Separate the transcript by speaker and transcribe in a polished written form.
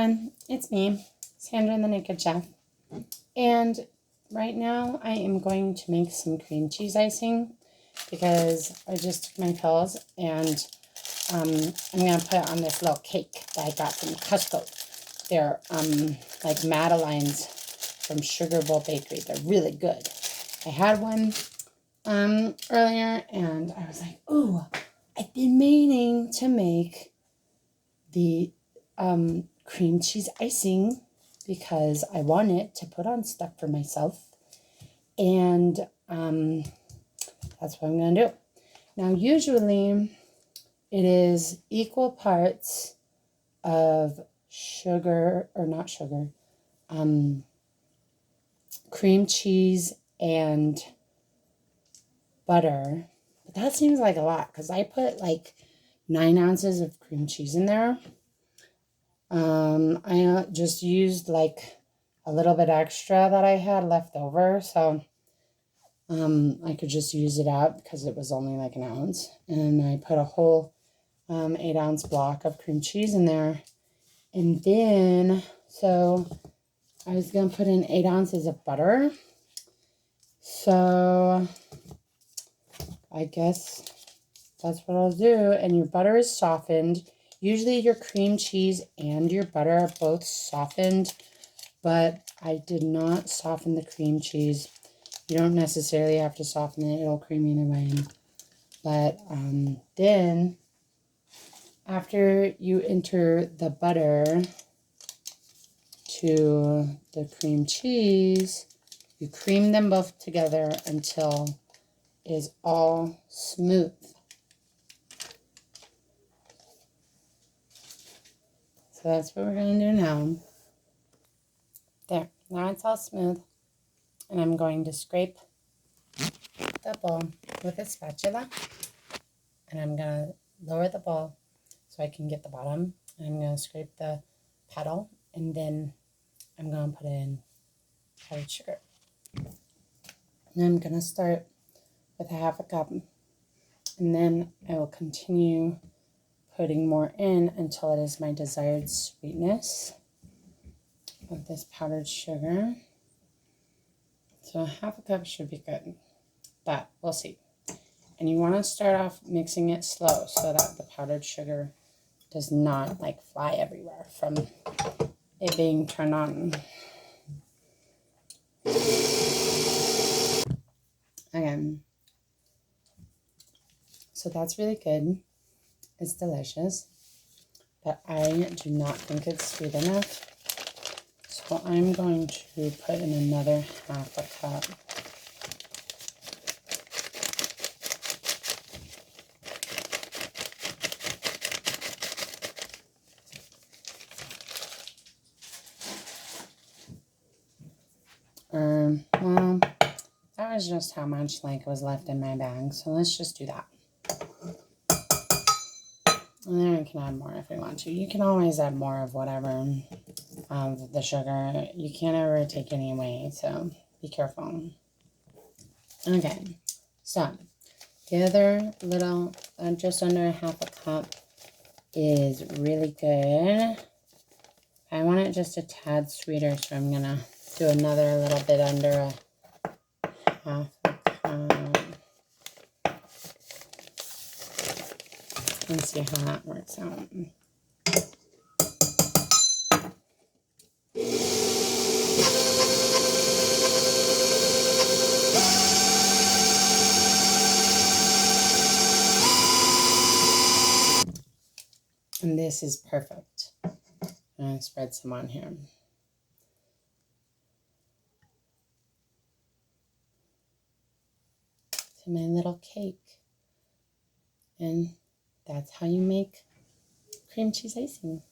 Speaker 1: everyone, it's me, Sandra the Naked Chef, and right now I am going to make some cream cheese icing because I just took my pills and I'm going to put it on this little cake that I got from Costco. They're like Madeleines from Sugar Bowl Bakery. They're really good. I had one earlier and I was like, ooh, I've been meaning to make the cream cheese icing because I want it to put on stuff for myself, and that's what I'm going to do. Now, usually it is equal parts of sugar, or not sugar, cream cheese and butter, but that seems like a lot because I put like 9 ounces of cream cheese in there. I just used like a little bit extra that I had left over, so I could just use it out because it was only like 1 ounce. And I put a whole 8-ounce block of cream cheese in there. And then, so I was going to put in 8 ounces of butter. So I guess that's what I'll do. And your butter is softened. Usually your cream cheese and your butter are both softened, but I did not soften the cream cheese. You don't necessarily have to soften it. It'll cream either way. But then after you enter the butter to the cream cheese, you cream them both together until it is all smooth. So that's what we're going to do now. There, now it's all smooth. And I'm going to scrape the bowl with a spatula. And I'm going to lower the bowl so I can get the bottom. And I'm going to scrape the paddle. And then I'm going to put in powdered sugar. And I'm going to start with 1/2 cup. And then I will continue putting more in until it is my desired sweetness of this powdered sugar. So 1/2 cup should be good, but we'll see. And you want to start off mixing it slow so that the powdered sugar does not like fly everywhere from it being turned on. Again. So that's really good. It's delicious, but I do not think it's sweet enough. So I'm going to put in another 1/2 cup. Well, that was just how much like was left in my bag. So let's just do that. And then we can add more if we want to. You can always add more of whatever of the sugar. You can't ever take any away, so be careful. Okay, so the other little, just under 1/2 cup is really good. I want it just a tad sweeter, so I'm gonna do another little bit under 1/2 cup. And see how that works out. And this is perfect. I'm going to spread some on here. To my little cake. And that's how you make cream cheese icing.